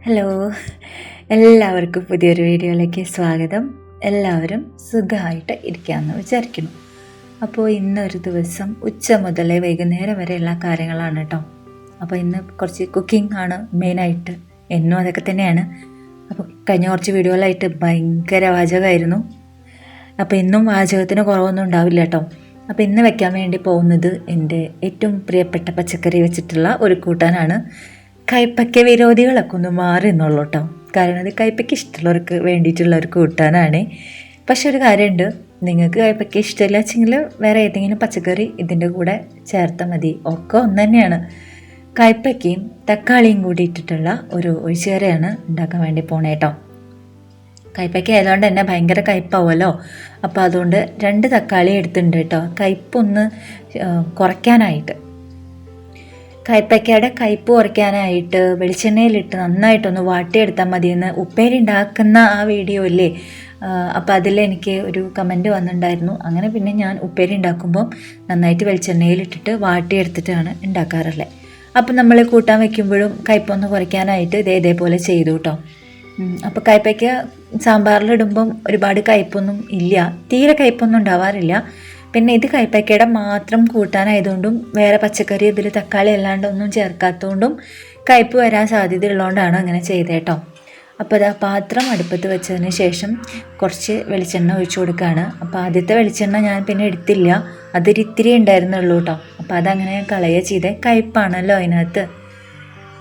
Hello, എല്ലാവർക്കും പുതിയൊരു വീഡിയോയിലേക്ക് സ്വാഗതം. എല്ലാവരും സുഖമായിട്ട് ഇരിക്കാമെന്ന് വിചാരിക്കുന്നു. അപ്പോൾ ഇന്നൊരു ദിവസം ഉച്ച മുതലേ വൈകുന്നേരം വരെയുള്ള കാര്യങ്ങളാണ് കേട്ടോ. അപ്പോൾ ഇന്ന് കുറച്ച് കുക്കിംഗ് ആണ് മെയിനായിട്ട്, എന്നും അതൊക്കെ തന്നെയാണ്. അപ്പോൾ കഴിഞ്ഞ കുറച്ച് വീഡിയോകളായിട്ട് ഭയങ്കര പാചകമായിരുന്നു. അപ്പോൾ ഇന്നും പാചകത്തിന് കുറവൊന്നും ഉണ്ടാവില്ല കേട്ടോ. അപ്പോൾ ഇന്ന് വെക്കാൻ വേണ്ടി പോകുന്നത് എൻ്റെ ഏറ്റവും പ്രിയപ്പെട്ട പച്ചക്കറി വെച്ചിട്ടുള്ള ഒരു കൂട്ടാനാണ്. കയ്പ്പയ്ക്ക വിരോധികളൊക്കെ ഒന്ന് മാറി എന്നുള്ളൂ കേട്ടോ. കാരണം അത് കയ്പ്പയ്ക്ക് ഇഷ്ടമുള്ളവർക്ക് വേണ്ടിയിട്ടുള്ള ഒരു കൂട്ടാനാണ്. പക്ഷെ ഒരു കാര്യമുണ്ട്, നിങ്ങൾക്ക് കയ്പ്പയ്ക്ക ഇഷ്ടമില്ല വെച്ചെങ്കിൽ വേറെ ഏതെങ്കിലും പച്ചക്കറി ഇതിൻ്റെ കൂടെ ചേർത്താൽ മതി, ഒക്കെ ഒന്ന് തന്നെയാണ്. കയ്പ്പയ്ക്കയും തക്കാളിയും കൂടി ഇട്ടിട്ടുള്ള ഒരു ഒഴിച്ചുകറിയാണ് ഉണ്ടാക്കാൻ വേണ്ടി പോണേ കേട്ടോ. കയ്പ്പയ്ക്ക ആയതുകൊണ്ട് തന്നെ ഭയങ്കര കയ്പ്പാവുമല്ലോ. അപ്പോൾ അതുകൊണ്ട് 2 തക്കാളി എടുത്തിട്ടുണ്ട് കേട്ടോ, കയ്പ്പൊന്ന് കുറയ്ക്കാനായിട്ട്. കയ്പ്പയ്ക്കയുടെ കയ്പ്പ് കുറയ്ക്കാനായിട്ട് വെളിച്ചെണ്ണയിലിട്ട് നന്നായിട്ടൊന്ന് വാട്ടിയെടുത്താൽ മതിയെന്ന് ഉപ്പേരി ഉണ്ടാക്കുന്ന ആ വീഡിയോ ഇല്ലേ, അപ്പോൾ അതിൽ എനിക്ക് ഒരു കമൻറ്റ് വന്നിട്ടുണ്ടായിരുന്നു. അങ്ങനെ പിന്നെ ഞാൻ ഉപ്പേരി ഉണ്ടാക്കുമ്പം നന്നായിട്ട് വെളിച്ചെണ്ണയിലിട്ടിട്ട് വാട്ടിയെടുത്തിട്ടാണ് ഉണ്ടാക്കാറുള്ളത്. അപ്പം നമ്മൾ കൂട്ടാൻ വയ്ക്കുമ്പോഴും കയ്പ്പൊന്ന് കുറയ്ക്കാനായിട്ട് ഇതേപോലെ ചെയ്തു കേട്ടോ. അപ്പോൾ കയ്പ്പയ്ക്ക സാമ്പാറിലിടുമ്പം ഒരുപാട് കയ്പ്പൊന്നും ഇല്ല, തീരെ കയ്പ്പൊന്നും ഉണ്ടാവാറില്ല. പിന്നെ ഇത് കയ്പ്പയ്ക്കയുടെ മാത്രം കൂട്ടാനായതുകൊണ്ടും വേറെ പച്ചക്കറി ഇതിൽ തക്കാളി അല്ലാണ്ടൊന്നും ചേർക്കാത്തതുകൊണ്ടും കയ്പ്പ് വരാൻ സാധ്യതയുള്ളതുകൊണ്ടാണ് അങ്ങനെ ചെയ്തത് കേട്ടോ. അപ്പോൾ അത് ആ പാത്രം അടുപ്പത്ത് വെച്ചതിന് ശേഷം കുറച്ച് വെളിച്ചെണ്ണ ഒഴിച്ചു കൊടുക്കുകയാണ്. അപ്പോൾ ആദ്യത്തെ വെളിച്ചെണ്ണ ഞാൻ പിന്നെ എടുത്തില്ല, അതൊരിത്തിരി ഉണ്ടായിരുന്നുള്ളൂ കേട്ടോ. അപ്പോൾ അതങ്ങനെ കളയുക ചെയ്തേ, കയ്പ്പാണല്ലോ അതിനകത്ത്.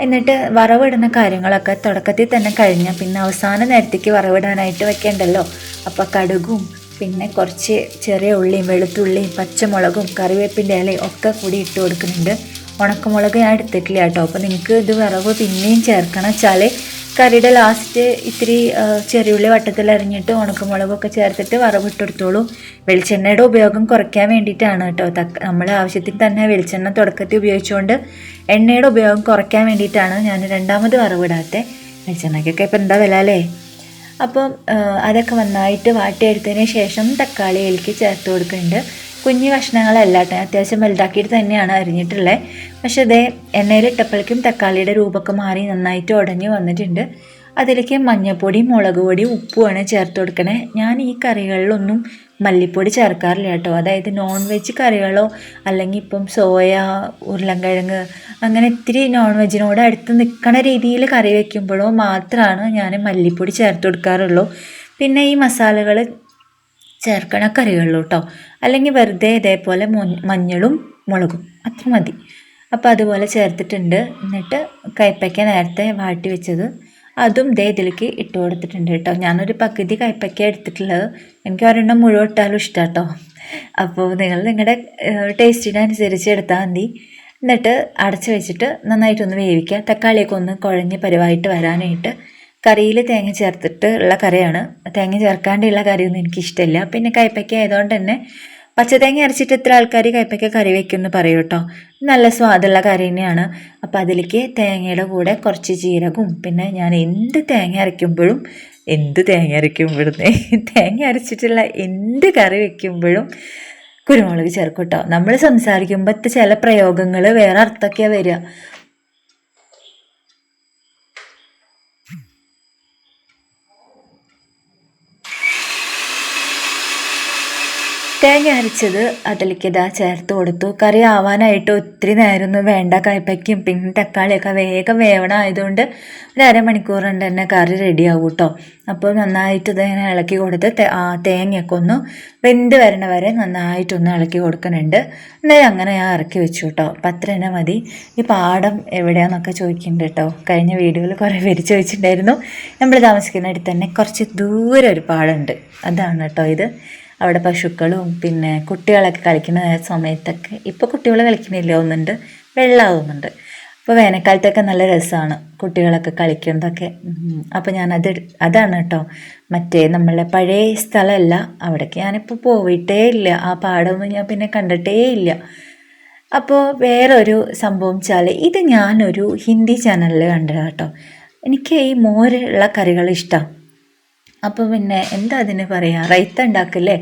എന്നിട്ട് വറവിടുന്ന കാര്യങ്ങളൊക്കെ തുടക്കത്തിൽ തന്നെ കഴിഞ്ഞാൽ പിന്നെ അവസാന നേരത്തേക്ക് വറവിടാനായിട്ട് വെക്കേണ്ടല്ലോ. അപ്പോൾ കടുകും പിന്നെ കുറച്ച് ചെറിയ ഉള്ളിയും വെളുത്തുള്ളിയും പച്ചമുളകും കറിവേപ്പിൻ്റെ ഇലയും ഒക്കെ കൂടി ഇട്ട് കൊടുക്കുന്നുണ്ട്. ഉണക്കമുളക് ഞാൻ എടുത്തിട്ടില്ല കേട്ടോ. അപ്പോൾ നിങ്ങൾക്ക് ഇത് വിറവ് പിന്നെയും ചേർക്കണം വെച്ചാൽ കറിയുടെ ലാസ്റ്റ് ഇത്തിരി ചെറിയുള്ളി വട്ടത്തിൽ അരിഞ്ഞിട്ട് ഉണക്കമുളകൊക്കെ ചേർത്തിട്ട് വറവിട്ടെടുത്തോളൂ. വെളിച്ചെണ്ണയുടെ ഉപയോഗം കുറയ്ക്കാൻ വേണ്ടിയിട്ടാണ് കേട്ടോ. നമ്മൾ ആവശ്യത്തിന് തന്നെ വെളിച്ചെണ്ണ തുടക്കത്തിൽ ഉപയോഗിച്ചുകൊണ്ട് എണ്ണയുടെ ഉപയോഗം കുറയ്ക്കാൻ വേണ്ടിയിട്ടാണ് ഞാൻ രണ്ടാമത് വറവിടാത്തത്. വെളിച്ചെണ്ണയ്ക്കൊക്കെ ഇപ്പം എന്താ വില അല്ലേ. അപ്പം അതൊക്കെ നന്നായിട്ട് വാട്ടിയെടുത്തതിന് ശേഷം തക്കാളി അതിലേക്ക് ചേർത്ത് കൊടുക്കുന്നുണ്ട്. കുഞ്ഞു കഷ്ണങ്ങളല്ല കേട്ടോ, അത്യാവശ്യം വലുതാക്കിയിട്ട് തന്നെയാണ് അരിഞ്ഞിട്ടുള്ളത്. പക്ഷേ അതേ എണ്ണയിലിട്ടപ്പോഴേക്കും തക്കാളിയുടെ രൂപമൊക്കെ മാറി നന്നായിട്ട് ഉടഞ്ഞ് വന്നിട്ടുണ്ട്. അതിലേക്ക് മഞ്ഞൾപ്പൊടിയും മുളക് പൊടിയും ഉപ്പുമാണ് ചേർത്ത് കൊടുക്കണേ. ഞാൻ ഈ കറികളിലൊന്നും മല്ലിപ്പൊടി ചേർക്കാറില്ല കേട്ടോ. അതായത് നോൺ വെജ് കറികളോ അല്ലെങ്കിൽ ഇപ്പം സോയ, ഉരുളൻകിഴങ്ങ് അങ്ങനെ ഇത്തിരി നോൺ വെജിനോട് അടുത്ത് നിൽക്കണ രീതിയിൽ കറി വയ്ക്കുമ്പോഴോ മാത്രമാണ് ഞാൻ മല്ലിപ്പൊടി ചേർത്ത് കൊടുക്കാറുള്ളൂ. പിന്നെ ഈ മസാലകൾ ചേർക്കണ കറികളിലും കേട്ടോ. അല്ലെങ്കിൽ വെറുതെ ഇതേപോലെ മഞ്ഞളും മുളകും അത്ര മതി. അപ്പോൾ അതുപോലെ ചേർത്തിട്ടുണ്ട്. എന്നിട്ട് കയ്പ്പയ്ക്ക നേരത്തെ വാട്ടി വെച്ചത് അതും ഇതിലേക്ക് ഇട്ട് കൊടുത്തിട്ടുണ്ട് കേട്ടോ. ഞാനൊരു പകുതി കയ്പ്പയ്ക്ക എടുത്തിട്ടുള്ളത്, എനിക്ക് ഒരെണ്ണം മുഴുവൻ ഇട്ടാലും ഇഷ്ടം കേട്ടോ. അപ്പോൾ നിങ്ങൾ നിങ്ങളുടെ ടേസ്റ്റിനനുസരിച്ച് എടുത്താൽ മതി. എന്നിട്ട് അടച്ച് വെച്ചിട്ട് നന്നായിട്ടൊന്ന് വേവിക്കുക. തക്കാളിയൊക്കെ ഒന്ന് കുഴഞ്ഞ് പരുവായിട്ട് വരാനായിട്ട്. കറിയിൽ തേങ്ങ ചേർത്തിട്ട് ഉള്ള കറിയാണ്, തേങ്ങ ചേർക്കാണ്ടുള്ള കറിയൊന്നും എനിക്കിഷ്ടമില്ല. പിന്നെ കയ്പ്പയ്ക്ക ആയതുകൊണ്ട് തന്നെ പച്ചതേങ്ങ അരച്ചിട്ട് എത്ര ആൾക്കാർ കയ്പ്പയ്ക്ക കറി വയ്ക്കുമെന്ന് പറയും കേട്ടോ. നല്ല സ്വാദുള്ള കറി തന്നെയാണ്. അപ്പോൾ അതിലേക്ക് തേങ്ങയുടെ കൂടെ കുറച്ച് ജീരകവും പിന്നെ ഞാൻ തേങ്ങ അരച്ചിട്ടുള്ള എന്ത് കറി വയ്ക്കുമ്പോഴും കുരുമുളക് ചേർക്കും കേട്ടോ. നമ്മൾ സംസാരിക്കുമ്പോൾ ചില പ്രയോഗങ്ങൾ വേറെ അർത്ഥമൊക്കെയാണ് വരിക. തേങ്ങ അരച്ചത് അതിലേക്ക് ചേർത്ത് കൊടുത്തു. കറി ആവാനായിട്ട് ഒത്തിരി നേരമൊന്നും വേണ്ട. കയ്പ്പയ്ക്കും പിന്നെ തക്കാളിയൊക്കെ വേഗം വേവണമായതുകൊണ്ട് ഒരു അരമണിക്കൂർ കൊണ്ട് തന്നെ കറി റെഡിയാവും കേട്ടോ. അപ്പോൾ നന്നായിട്ട് ഇതിങ്ങനെ ഇളക്കി കൊടുത്ത് തേങ്ങയൊക്കെ ഒന്ന് വെന്ത് വരണ വരെ നന്നായിട്ടൊന്ന് ഇളക്കി കൊടുക്കുന്നുണ്ട്. എന്നാൽ അങ്ങനെ ഞാൻ ഇറക്കി വെച്ചു കേട്ടോ. അപ്പം അത്ര തന്നെ മതി. ഈ പാടം എവിടെയാണെന്നൊക്കെ ചോദിക്കുന്നുണ്ട് കേട്ടോ. കഴിഞ്ഞ വീഡിയോയിൽ കുറേ പേര് ചോദിച്ചിട്ടുണ്ടായിരുന്നു. നമ്മൾ താമസിക്കുന്ന അടുത്ത് തന്നെ കുറച്ച് ദൂരെ ഒരു പാടമുണ്ട്, അതാണ് കേട്ടോ ഇത്. അവിടെ പശുക്കളും പിന്നെ കുട്ടികളൊക്കെ കളിക്കുന്ന സമയത്തൊക്കെ, ഇപ്പോൾ കുട്ടികൾ കളിക്കുന്നില്ല ഒന്നുണ്ട്, വെള്ളമാവുന്നുണ്ട്. അപ്പോൾ വേനൽക്കാലത്തൊക്കെ നല്ല രസമാണ് കുട്ടികളൊക്കെ കളിക്കുന്നതൊക്കെ. അപ്പോൾ അതാണ് കേട്ടോ, മറ്റേ നമ്മളെ പഴയ സ്ഥലമല്ല, അവിടേക്ക് ഞാനിപ്പോൾ പോയിട്ടേ ഇല്ല. ആ പാടമൊന്നും ഞാൻ പിന്നെ കണ്ടിട്ടേ ഇല്ല. അപ്പോൾ വേറൊരു സംഭവം വെച്ചാൽ ഇത് ഞാനൊരു ഹിന്ദി ചാനലിൽ കണ്ടതാണ് കേട്ടോ. എനിക്ക് ഈ മോരുള്ള കറികൾ ഇഷ്ടം. അപ്പോൾ പിന്നെ എന്താ അതിന് പറയുക, റൈത്ത ഉണ്ടാക്കില്ലേ.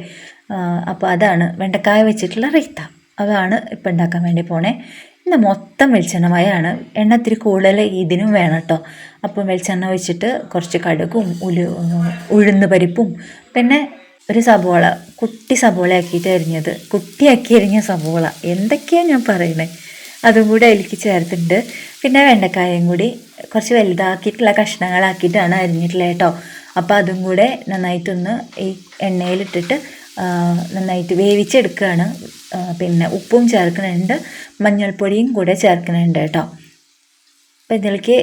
അപ്പോൾ അതാണ് വെണ്ടക്കായ വെച്ചിട്ടുള്ള റൈത്ത, അതാണ് ഇപ്പം ഉണ്ടാക്കാൻ വേണ്ടി പോണേ. ഇത് മൊത്തം വെളിച്ചെണ്ണമയാണ്. എണ്ണ ഇത്തിരി കൂടുതൽ ഇതിനും വേണം കേട്ടോ. അപ്പം വെളിച്ചെണ്ണ ഒഴിച്ചിട്ട് കുറച്ച് കടുകും ഉഴുന്ന് പരിപ്പും പിന്നെ ഒരു സബോള, കുട്ടി സബോള ആക്കിയിട്ട് അരിഞ്ഞത്, കുട്ടിയാക്കി അരിഞ്ഞ സബോള, എന്തൊക്കെയാണ് ഞാൻ പറയുന്നത്, അതും കൂടി അതിലേക്ക് ചേർത്തിട്ടുണ്ട്. പിന്നെ വെണ്ടക്കായും കൂടി കുറച്ച് വലുതാക്കിയിട്ടുള്ള കഷ്ണങ്ങളാക്കിയിട്ടാണ് അരിഞ്ഞിട്ടുള്ളത് കേട്ടോ. അപ്പോൾ അതും കൂടെ നന്നായിട്ടൊന്ന് ഈ എണ്ണയിലിട്ടിട്ട് നന്നായിട്ട് വേവിച്ചെടുക്കുകയാണ്. പിന്നെ ഉപ്പും ചേർക്കുന്നുണ്ട്, മഞ്ഞൾപ്പൊടിയും കൂടെ ചേർക്കുന്നുണ്ട് കേട്ടോ. അപ്പം ഇതിലേക്ക്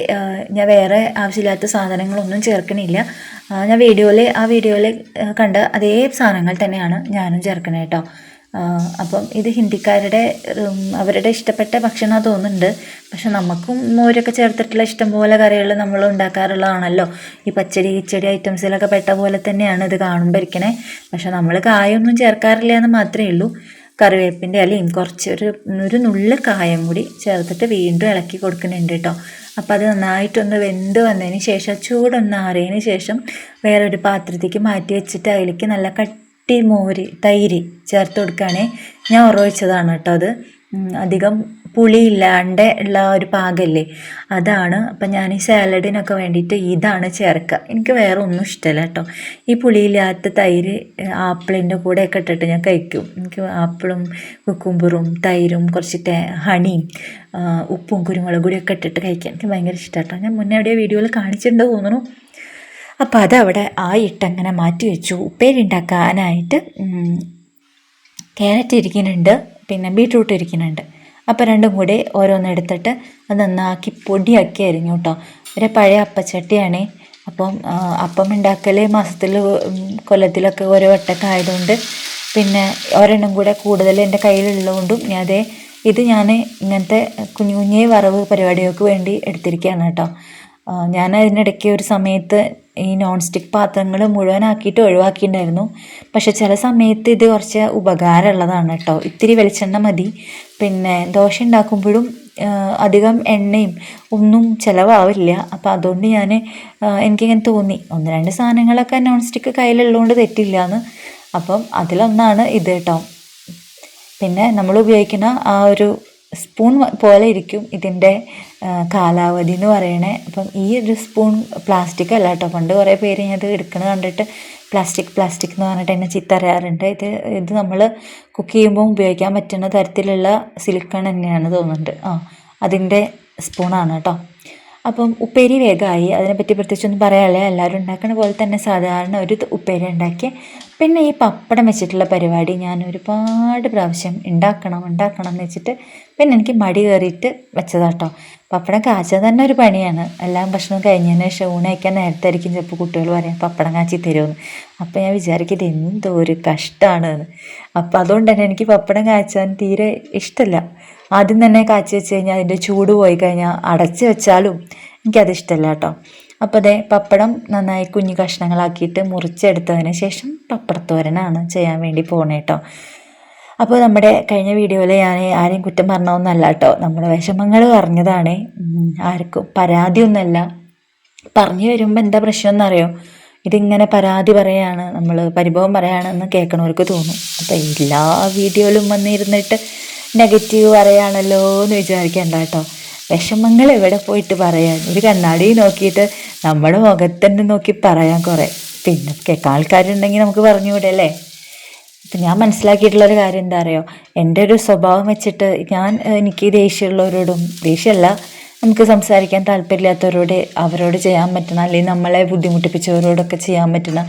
ഞാൻ വേറെ ആവശ്യമില്ലാത്ത സാധനങ്ങളൊന്നും ചേർക്കണില്ല. ഞാൻ ആ വീഡിയോയിൽ കണ്ട അതേ സാധനങ്ങൾ തന്നെയാണ് ഞാനും ചേർക്കണത് കേട്ടോ. അപ്പം ഇത് ഹിന്ദിക്കാരുടെ അവരുടെ ഇഷ്ടപ്പെട്ട ഭക്ഷണം തോന്നുന്നുണ്ട്. പക്ഷെ നമുക്കും മോരൊക്കെ ചേർത്തിട്ടുള്ള ഇഷ്ടംപോലെ കറികൾ നമ്മൾ ഉണ്ടാക്കാറുള്ളതാണല്ലോ. ഈ പച്ചടി കിച്ചടി ഐറ്റംസിലൊക്കെ പെട്ട പോലെ തന്നെയാണ് ഇത് കാണുമ്പോൾ ഇരിക്കണേ. പക്ഷെ നമ്മൾ കായൊന്നും ചേർക്കാറില്ല എന്ന് മാത്രമേ ഉള്ളൂ. കറിവേപ്പിൻ്റെ ഇലയും കുറച്ച് ഒരു നുള്ള് കായം കൂടി ചേർത്തിട്ട് വീണ്ടും ഇളക്കി കൊടുക്കുന്നുണ്ട് കേട്ടോ. അപ്പോൾ അത് നന്നായിട്ടൊന്ന് വെന്ത് വന്നതിന് ശേഷം ചൂടൊന്ന് ആറിയതിന് ശേഷം വേറൊരു പാത്രത്തേക്ക് മാറ്റി വെച്ചിട്ട് അതിലേക്ക് നല്ല കട്ടി തൈര് ചേർത്ത് കൊടുക്കുകയാണേ. ഞാൻ ഉറവെച്ചതാണ് കേട്ടോ അത്. അധികം പുളിയില്ലാണ്ട് ഉള്ള ഒരു പാകല്ലേ അതാണ്. അപ്പം ഞാൻ ഈ സാലഡിനൊക്കെ വേണ്ടിയിട്ട് ഇതാണ് ചേർക്കുക. എനിക്ക് വേറെ ഒന്നും ഇഷ്ടമല്ല കേട്ടോ. ഈ പുളിയില്ലാത്ത തൈര് ആപ്പിളിൻ്റെ കൂടെയൊക്കെ ഇട്ടിട്ട് ഞാൻ കഴിക്കും. എനിക്ക് ആപ്പിളും കുക്കുംബറും തൈരും കുറച്ച് ഹണിയും ഉപ്പും കുരുമുളക് പൊടിയൊക്കെ ഇട്ടിട്ട് കഴിക്കാൻ എനിക്ക് ഭയങ്കര ഇഷ്ടമാണ് കേട്ടോ. ഞാൻ മുന്നേ എവിടെയോ വീഡിയോയിൽ കാണിച്ചിട്ടുണ്ടോ തോന്നുന്നു. അപ്പോൾ അതവിടെ ആയിട്ടങ്ങനെ മാറ്റി വെച്ചു. ഉപ്പേരി ഉണ്ടാക്കാനായിട്ട് ക്യാരറ്റ് ഇരിക്കുന്നുണ്ട്, പിന്നെ ബീട്രൂട്ട് ഇരിക്കുന്നുണ്ട്. അപ്പോൾ രണ്ടും കൂടി ഓരോന്നെടുത്തിട്ട് അത് നന്നാക്കി പൊടിയാക്കി അരിഞ്ഞു കേട്ടോ. ഒരു പഴയ അപ്പച്ചട്ടിയാണ്. അപ്പം അപ്പം ഉണ്ടാക്കൽ മാസത്തിൽ കൊല്ലത്തിലൊക്കെ ഓരോ വട്ടമൊക്കെ ആയതുകൊണ്ട് പിന്നെ ഒരെണ്ണം കൂടെ കൂടുതൽ എൻ്റെ കയ്യിലുള്ളതുകൊണ്ടും ഇത് ഞാൻ ഇങ്ങനത്തെ കുഞ്ഞു കുഞ്ഞേ വറവ് പരിപാടികൾക്ക് വേണ്ടി എടുത്തിരിക്കുകയാണ് കേട്ടോ. ഞാൻ അതിനിടയ്ക്ക് ഒരു സമയത്ത് ഈ നോൺ സ്റ്റിക്ക് പാത്രങ്ങൾ മുഴുവനാക്കിയിട്ട് ഒഴിവാക്കിയിട്ടുണ്ടായിരുന്നു. പക്ഷെ ചില സമയത്ത് ഇത് കുറച്ച് ഉപകാരമുള്ളതാണ് കേട്ടോ. ഇത്തിരി വെളിച്ചെണ്ണ മതി. പിന്നെ ദോശ ഉണ്ടാക്കുമ്പോഴും അധികം എണ്ണയും ഒന്നും ചിലവാവില്ല. അപ്പോൾ അതുകൊണ്ട് എനിക്കിങ്ങനെ തോന്നി 1-2 സാധനങ്ങളൊക്കെ നോൺ സ്റ്റിക്ക് കയ്യിലുള്ളതുകൊണ്ട് തെറ്റില്ല എന്ന്. അപ്പം അതിലൊന്നാണ് ഇത് കേട്ടോ. പിന്നെ നമ്മൾ ഉപയോഗിക്കുന്ന ആ ഒരു സ്പൂൺ പോലെ ഇരിക്കും ഇതിൻ്റെ കാലാവധി എന്ന് പറയണേ. അപ്പം ഈ ഒരു സ്പൂൺ പ്ലാസ്റ്റിക് അല്ല കേട്ടോ. പണ്ട് കുറേ പേര് ഇത് എടുക്കുന്നത് കണ്ടിട്ട് പ്ലാസ്റ്റിക് എന്ന് പറഞ്ഞിട്ട് എന്നെ ചീത്ത അറിയാറുണ്ട്. ഇത് നമ്മൾ കുക്ക് ചെയ്യുമ്പോൾ ഉപയോഗിക്കാൻ പറ്റുന്ന തരത്തിലുള്ള സിലിക്കൺ തന്നെയാണ് തോന്നുന്നുണ്ട്. അതിൻ്റെ സ്പൂണാണ് കേട്ടോ. അപ്പം ഉപ്പേരി വേഗമായി. അതിനെപ്പറ്റി പ്രത്യേകിച്ചൊന്നും പറയാനില്ല. എല്ലാവരും ഉണ്ടാക്കുന്ന പോലെ തന്നെ സാധാരണ ഒരു ഉപ്പേരി ഉണ്ടാക്കി. പിന്നെ ഈ പപ്പടം വെച്ചിട്ടുള്ള പരിപാടി ഞാൻ ഒരുപാട് പ്രാവശ്യം ഉണ്ടാക്കണം എന്ന് വെച്ചിട്ട് പിന്നെ എനിക്ക് മടി കയറിയിട്ട് വെച്ചതാട്ടോ. പപ്പടം കാച്ചാൻ തന്നെ ഒരു പണിയാണ്. എല്ലാം ഭക്ഷണം കഴിഞ്ഞതിന് ശേഷം ഊണ് കഴിക്കാൻ നേരത്തെ ആയിരിക്കും ചിലപ്പോൾ കുട്ടികൾ പറയാം പപ്പടം കാച്ചി തരുമെന്ന്. അപ്പോൾ ഞാൻ വിചാരിക്കും ഇത് എന്തോ ഒരു കഷ്ടമാണ് എന്ന്. അപ്പോൾ അതുകൊണ്ട് തന്നെ എനിക്ക് പപ്പടം കാച്ചാൻ തീരെ ഇഷ്ടമല്ല. ആദ്യം തന്നെ കാച്ചി വെച്ച് കഴിഞ്ഞാൽ അതിൻ്റെ ചൂട് പോയി കഴിഞ്ഞാൽ അടച്ച് വെച്ചാലും എനിക്കത് ഇഷ്ടമല്ല കേട്ടോ. അപ്പോൾ പപ്പടം നന്നായി കുഞ്ഞു കഷ്ണങ്ങളാക്കിയിട്ട് മുറിച്ചെടുത്തതിന് ശേഷം പപ്പടത്തോരനാണ് ചെയ്യാൻ വേണ്ടി പോകണേ കേട്ടോ. അപ്പോൾ നമ്മുടെ കഴിഞ്ഞ വീഡിയോയിൽ ഞാൻ ആരെയും കുറ്റം പറഞ്ഞതൊന്നല്ല കേട്ടോ. നമ്മുടെ വിഷമങ്ങൾ പറഞ്ഞതാണ്. ആർക്കും പരാതിയൊന്നുമല്ല. പറഞ്ഞു വരുമ്പോൾ എന്താ പ്രശ്നം എന്നറിയോ, ഇതിങ്ങനെ പരാതി പറയാണ്, നമ്മൾ പരിഭവം പറയാണെന്ന് കേൾക്കണവർക്ക് തോന്നും. അപ്പോൾ എല്ലാ വീഡിയോയിലും വന്നിരുന്നിട്ട് നെഗറ്റീവ് പറയാണല്ലോ എന്ന് വിചാരിക്കേണ്ട കേട്ടോ. വിഷമങ്ങൾ എവിടെ പോയിട്ട് പറയാൻ, ഒരു കണ്ണാടി നോക്കിയിട്ട് നമ്മുടെ മുഖത്തന്നെ നോക്കി പറയാൻ കുറേ. പിന്നെ കേൾക്കാൻ ആൾക്കാരുണ്ടെങ്കിൽ നമുക്ക് പറഞ്ഞുകൂടെ അല്ലേ. ഇപ്പം ഞാൻ മനസ്സിലാക്കിയിട്ടുള്ളൊരു കാര്യം എന്താ അറിയോ, എൻ്റെ ഒരു സ്വഭാവം വെച്ചിട്ട് എനിക്ക് ദേഷ്യമുള്ളവരോടും, ദേഷ്യമല്ല, നമുക്ക് സംസാരിക്കാൻ താല്പര്യമില്ലാത്തവരോട് അവരോട് ചെയ്യാൻ പറ്റുന്ന, അല്ലെങ്കിൽ നമ്മളെ ബുദ്ധിമുട്ടിപ്പിച്ചവരോടൊക്കെ ചെയ്യാൻ പറ്റുന്ന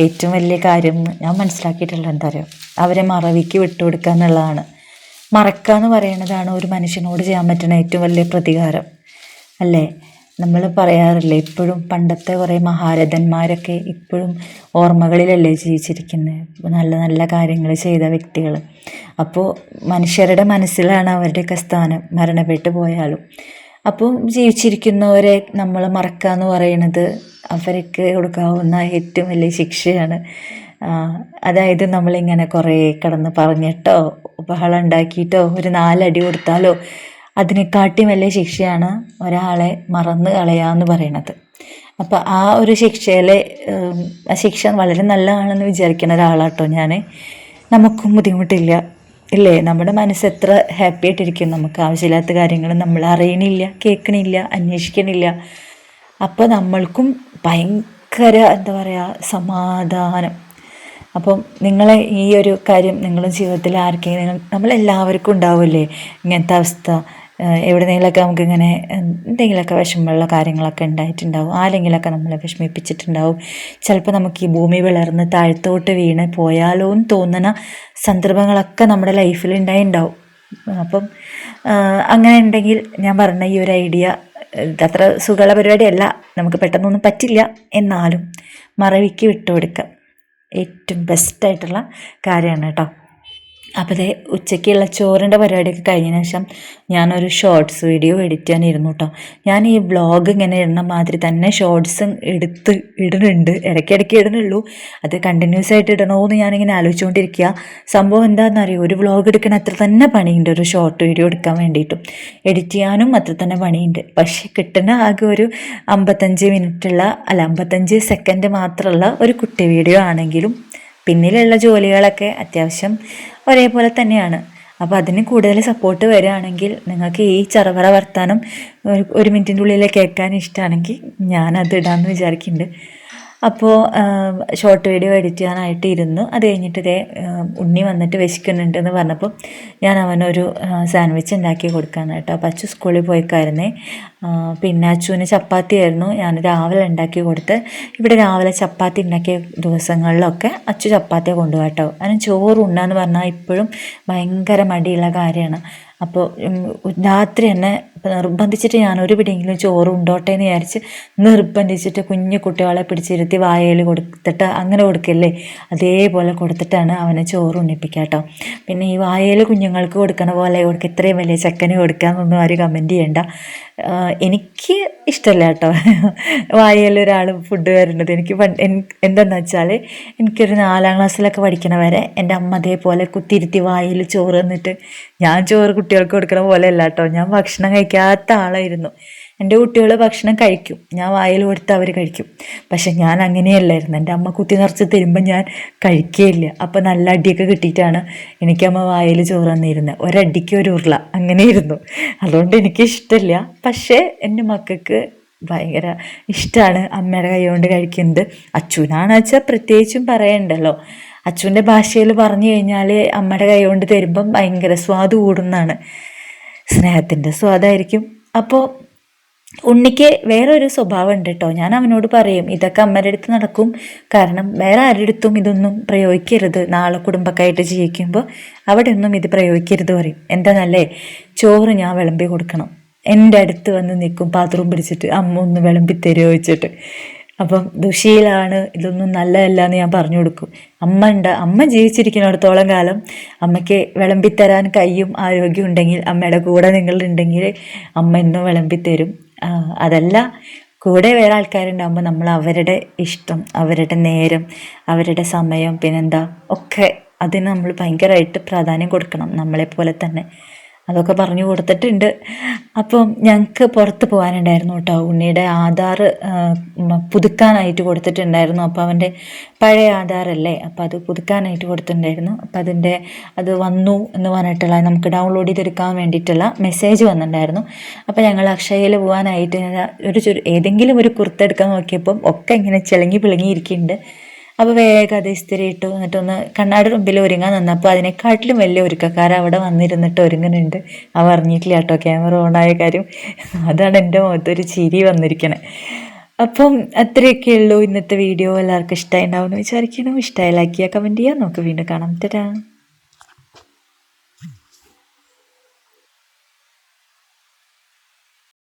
ഏറ്റവും വലിയ കാര്യം ഞാൻ മനസ്സിലാക്കിയിട്ടുള്ളത് എന്താ അറിയോ, അവരെ മറവിക്ക് വിട്ടുകൊടുക്കുക എന്നുള്ളതാണ്. മറക്കുക എന്ന് പറയുന്നതാണ് ഒരു മനുഷ്യനോട് ചെയ്യാൻ പറ്റുന്ന ഏറ്റവും വലിയ പ്രതികാരം അല്ലേ. നമ്മൾ പറയാറില്ലേ, ഇപ്പോഴും പണ്ടത്തെ കുറേ മഹാരഥന്മാരൊക്കെ ഇപ്പോഴും ഓർമ്മകളിലല്ലേ ജീവിച്ചിരിക്കുന്നത്, നല്ല നല്ല കാര്യങ്ങൾ ചെയ്ത വ്യക്തികൾ. അപ്പോൾ മനുഷ്യരുടെ മനസ്സിലാണ് അവരുടെയൊക്കെ സ്ഥാനം, മരണപ്പെട്ടു പോയാലും. അപ്പോൾ ജീവിച്ചിരിക്കുന്നവരെ നമ്മൾ മറക്കുക എന്ന് പറയുന്നത് അവർക്ക് കൊടുക്കാവുന്ന ഏറ്റവും വലിയ ശിക്ഷയാണ്. അതായത് നമ്മളിങ്ങനെ കുറേ കിടന്ന് പറഞ്ഞിട്ടോ ബഹളം ഉണ്ടാക്കിയിട്ടോ ഒരു 4 അടി കൊടുത്താലോ അതിനെക്കാട്ടിയും വലിയ ശിക്ഷയാണ് ഒരാളെ മറന്ന് കളയാന്ന് പറയണത്. അപ്പോൾ ആ ഒരു ശിക്ഷ വളരെ നല്ലതാണെന്ന് വിചാരിക്കുന്ന ഒരാളാട്ടോ ഞാൻ. നമുക്കും ബുദ്ധിമുട്ടില്ല, ഇല്ലേ, നമ്മുടെ മനസ്സ് എത്ര ഹാപ്പി ആയിട്ടിരിക്കും. നമുക്ക് ആവശ്യമില്ലാത്ത കാര്യങ്ങൾ നമ്മൾ അറിയണില്ല, കേൾക്കണില്ല, അന്വേഷിക്കണില്ല. അപ്പോൾ നമ്മൾക്കും ഭയങ്കര എന്താ പറയുക സമാധാനം. അപ്പം നിങ്ങളെ ഈ ഒരു കാര്യം നിങ്ങളുടെ ജീവിതത്തിൽ ആർക്കെങ്കിലും, നമ്മളെല്ലാവർക്കും ഉണ്ടാവില്ലേ ഇങ്ങനത്തെ അവസ്ഥ. എവിടെന്നെങ്കിലൊക്കെ നമുക്കിങ്ങനെ എന്തെങ്കിലുമൊക്കെ വിഷമമുള്ള കാര്യങ്ങളൊക്കെ ഉണ്ടായിട്ടുണ്ടാവും, ആരെങ്കിലുമൊക്കെ നമ്മളെ വിഷമിപ്പിച്ചിട്ടുണ്ടാവും. ചിലപ്പോൾ നമുക്ക് ഈ ഭൂമി വിളർന്ന് താഴത്തോട്ട് വീണ് പോയാലോ എന്ന് തോന്നുന്ന സന്ദർഭങ്ങളൊക്കെ നമ്മുടെ ലൈഫിൽ ഉണ്ടായിട്ടുണ്ടാവും. അപ്പം അങ്ങനെ ഉണ്ടെങ്കിൽ ഞാൻ പറഞ്ഞ ഈ ഒരു ഐഡിയ അത്ര സുഖമുള്ള പരിപാടിയല്ല, നമുക്ക് പെട്ടെന്നൊന്നും പറ്റില്ല. എന്നാലും മറവിക്ക് വിട്ടുകൊടുക്കാം ഏറ്റവും ബെസ്റ്റായിട്ടുള്ള കാര്യമാണ് കേട്ടോ. അപ്പോൾ അതേ ഉച്ചയ്ക്കുള്ള ചോറിൻ്റെ പരിപാടിയൊക്കെ കഴിഞ്ഞതിന് ശേഷം ഞാനൊരു ഷോർട്സ് വീഡിയോ എഡിറ്റ് ചെയ്യാനിരുന്നു കേട്ടോ. ഞാൻ ഈ വ്ളോഗ് ഇങ്ങനെ ഇടുന്ന മാതിരി തന്നെ ഷോർട്സും എടുത്ത് ഇടുന്നുണ്ട്, ഇടയ്ക്കിടയ്ക്ക് ഇടുന്നുള്ളൂ. അത് കണ്ടിന്യൂസ് ആയിട്ട് ഇടണമെന്ന് ഞാനിങ്ങനെ ആലോചിച്ചുകൊണ്ടിരിക്കുക. സംഭവം എന്താണെന്നറിയോ, ഒരു വ്ളോഗ് എടുക്കണ അത്ര തന്നെ പണിയുണ്ട് ഒരു ഷോർട്ട് വീഡിയോ എടുക്കാൻ വേണ്ടിയിട്ടും, എഡിറ്റ് ചെയ്യാനും അത്ര തന്നെ പണിയുണ്ട്. പക്ഷെ കിട്ടുന്ന ആകെ ഒരു 55 സെക്കൻഡ് മാത്രമുള്ള ഒരു കുട്ടി വീഡിയോ ആണെങ്കിലും പിന്നിലുള്ള ജോലികളൊക്കെ അത്യാവശ്യം ഒരേപോലെ തന്നെയാണ്. അപ്പോൾ അതിന് കൂടുതൽ സപ്പോർട്ട് വരികയാണെങ്കിൽ, നിങ്ങൾക്ക് ഈ ചറവറ വർത്താനം ഒരു മിനിറ്റിൻ്റെ ഉള്ളിൽ കേൾക്കാൻ ഇഷ്ടമാണെങ്കിൽ ഞാനത് ഇടാമെന്ന് വിചാരിക്കുന്നുണ്ട്. അപ്പോൾ ഷോർട്ട് വീഡിയോ എഡിറ്റ് ചെയ്യാനായിട്ട് ഇരുന്നു. അത് കഴിഞ്ഞിട്ട് ഇതേ ഉണ്ണി വന്നിട്ട് വിശക്കുന്നുണ്ടെന്ന് പറഞ്ഞപ്പോൾ ഞാൻ അവനൊരു സാൻഡ്വിച്ച് ഉണ്ടാക്കി കൊടുക്കാൻ കേട്ടോ. അപ്പോൾ അച്ചു സ്കൂളിൽ പോയിക്കായിരുന്നേ. പിന്നെ അച്ചുവിന് ചപ്പാത്തി ആയിരുന്നു ഞാൻ രാവിലെ ഉണ്ടാക്കി കൊടുത്ത്. ഇവിടെ രാവിലെ ചപ്പാത്തി ഉണ്ടാക്കിയ ദിവസങ്ങളിലൊക്കെ അച്ചു ചപ്പാത്തിയെ കൊണ്ടുപോകാം കേട്ടോ. അതിന് ചോറ് ഉണ്ണാന്ന് പറഞ്ഞാൽ ഇപ്പോഴും ഭയങ്കര മടിയുള്ള കാര്യമാണ്. അപ്പോൾ രാത്രി തന്നെ നിർബന്ധിച്ചിട്ട് ഞാൻ ഒരു പിടിയെങ്കിലും ചോറ് ഉണ്ടോട്ടെ എന്ന് വിചാരിച്ച് നിർബന്ധിച്ചിട്ട് കുഞ്ഞു കുട്ടികളെ പിടിച്ചിരുത്തി വായയിൽ കൊടുത്തിട്ട് അങ്ങനെ കൊടുക്കല്ലേ, അതേപോലെ കൊടുത്തിട്ടാണ് അവനെ ചോറ് ഉണ്ണിപ്പിക്കുക കേട്ടോ. പിന്നെ ഈ വായയിൽ കുഞ്ഞുങ്ങൾക്ക് കൊടുക്കണ പോലെ കൊടുക്കുക, ഇത്രയും വലിയ ചെക്കന് കൊടുക്കാമെന്നൊന്നും ആരും കമൻറ്റ് ചെയ്യണ്ട. എനിക്ക് ഇഷ്ടമല്ല കേട്ടോ വായയിൽ ഒരാൾ ഫുഡ് വരുന്നത്. എനിക്ക് എന്താണെന്ന് വെച്ചാൽ എനിക്കൊരു 4ാം ക്ലാസ്സിലൊക്കെ പഠിക്കണ വരെ എൻ്റെ അമ്മ അതേപോലെ കുത്തിയിരുത്തി വായിൽ ചോറ് തന്നിട്ട്, ഞാൻ ചോറ് കുട്ടികൾക്ക് കൊടുക്കണ പോലെ അല്ല കേട്ടോ, ഞാൻ ഭക്ഷണം കഴിക്കാത്ത ആളായിരുന്നു. എൻ്റെ കുട്ടികൾ ഭക്ഷണം കഴിക്കും, ഞാൻ വായിൽ കൊടുത്ത് അവർ കഴിക്കും. പക്ഷെ ഞാൻ അങ്ങനെയല്ലായിരുന്നു. എൻ്റെ അമ്മ കുത്തി നിറച്ച് തരുമ്പോൾ ഞാൻ കഴിക്കുകയില്ല. അപ്പോൾ നല്ല അടിയൊക്കെ കിട്ടിയിട്ടാണ് എനിക്കമ്മ വായിൽ ചോറ് തന്നിരുന്നത്. ഒരടിക്ക് ഒരു ഉരുള അങ്ങനെയായിരുന്നു. അതുകൊണ്ട് എനിക്കിഷ്ടമില്ല. പക്ഷേ എൻ്റെ മക്കൾക്ക് ഭയങ്കര ഇഷ്ടമാണ് അമ്മയുടെ കൈ കൊണ്ട് കഴിക്കുന്നത്. അച്ഛനാണ് വെച്ചാൽ പ്രത്യേകിച്ചും പറയണ്ടല്ലോ. അച്ഛൻ്റെ ഭാഷയിൽ പറഞ്ഞു കഴിഞ്ഞാൽ അമ്മയുടെ കൈ കൊണ്ട് തരുമ്പം ഭയങ്കര സ്വാദ് കൂടുന്നതാണ്, സ്നേഹത്തിൻ്റെ സ്വാദായിരിക്കും. അപ്പോൾ ഉണ്ണിക്ക് വേറൊരു സ്വഭാവം ഉണ്ട് കേട്ടോ. ഞാൻ അവനോട് പറയും ഇതൊക്കെ അമ്മയുടെ അടുത്ത് നടക്കും, കാരണം വേറെ ആരുടെ അടുത്തും ഇതൊന്നും പ്രയോഗിക്കരുത്, നാളെ കുടുംബക്കായിട്ട് ജീവിക്കുമ്പോൾ അവിടെ ഒന്നും ഇത് പ്രയോഗിക്കരുത് പറയും. എന്താണെന്നല്ലേ, ചോറ് ഞാൻ വിളമ്പി കൊടുക്കണം, എൻ്റെ അടുത്ത് വന്ന് നിൽക്കും പാത്രം പിടിച്ചിട്ട്, അമ്മ ഒന്ന് വിളമ്പി തരുമോ വെച്ചിട്ട്. അപ്പം ദുശീലാണ്, ഇതൊന്നും നല്ലതല്ല എന്ന് ഞാൻ പറഞ്ഞു കൊടുക്കും. അമ്മ ജീവിച്ചിരിക്കുന്നിടത്തോളം കാലം അമ്മയ്ക്ക് വിളമ്പിത്തരാൻ കയ്യും ആരോഗ്യം ഉണ്ടെങ്കിൽ, അമ്മയുടെ കൂടെ നിങ്ങളുണ്ടെങ്കിൽ അമ്മ എന്നും വിളമ്പിത്തരും. അതല്ല കൂടെ വേറെ ആൾക്കാരുണ്ടാകുമ്പോൾ നമ്മൾ അവരുടെ ഇഷ്ടം, അവരുടെ നേരം, അവരുടെ സമയം, പിന്നെന്താ ഒക്കെ അതിന് നമ്മൾ ഭയങ്കരമായിട്ട് പ്രാധാന്യം കൊടുക്കണം, നമ്മളെപ്പോലെ തന്നെ. അതൊക്കെ പറഞ്ഞു കൊടുത്തിട്ടുണ്ട്. അപ്പം ഞങ്ങൾക്ക് പുറത്ത് പോകാനുണ്ടായിരുന്നു കേട്ടോ. ഉണ്ണിയുടെ ആധാർ പുതുക്കാനായിട്ട് കൊടുത്തിട്ടുണ്ടായിരുന്നു. അപ്പോൾ അവൻ്റെ പഴയ ആധാറല്ലേ, അപ്പോൾ അത് പുതുക്കാനായിട്ട് കൊടുത്തിട്ടുണ്ടായിരുന്നു. അപ്പോൾ അത് വന്നു എന്ന് പറഞ്ഞിട്ടുള്ള, നമുക്ക് ഡൗൺലോഡ് ചെയ്തെടുക്കാൻ വേണ്ടിയിട്ടുള്ള മെസ്സേജ് വന്നിട്ടുണ്ടായിരുന്നു. അപ്പോൾ ഞങ്ങൾ അക്ഷയയിൽ പോകാനായിട്ട് ഏതെങ്കിലും ഒരു കുർത്ത നോക്കിയപ്പം ഒക്കെ ഇങ്ങനെ ചിളങ്ങി പിളങ്ങിയിരിക്കുന്നുണ്ട്. അപ്പോൾ വേഗം അത് ഇസ്തിരി ഇട്ടു. എന്നിട്ടൊന്ന് കണ്ണാടി മുമ്പിൽ ഒരുങ്ങാൻ നിന്നപ്പോൾ അതിനെക്കാട്ടിലും വലിയ ഒരുക്കക്കാരൻ അവിടെ വന്നിരുന്നിട്ട് ഒരുങ്ങുന്നുണ്ട്. അവ അറിഞ്ഞിട്ടില്ല കേട്ടോ ക്യാമറ ഓണായ കാര്യം. അതാണ് എൻ്റെ മുഖത്തൊരു ചിരി വന്നിരിക്കണേ. അപ്പം അത്രയൊക്കെ ഉള്ളൂ ഇന്നത്തെ വീഡിയോ. എല്ലാവർക്കും ഇഷ്ടമായി ഉണ്ടാവും എന്ന് വിചാരിക്കണം. ഇഷ്ടമായി ലൈക്ക് ചെയ്യുക, കമൻറ്റ് ചെയ്യുക. നമുക്ക് വീണ്ടും കാണാം. തരാം.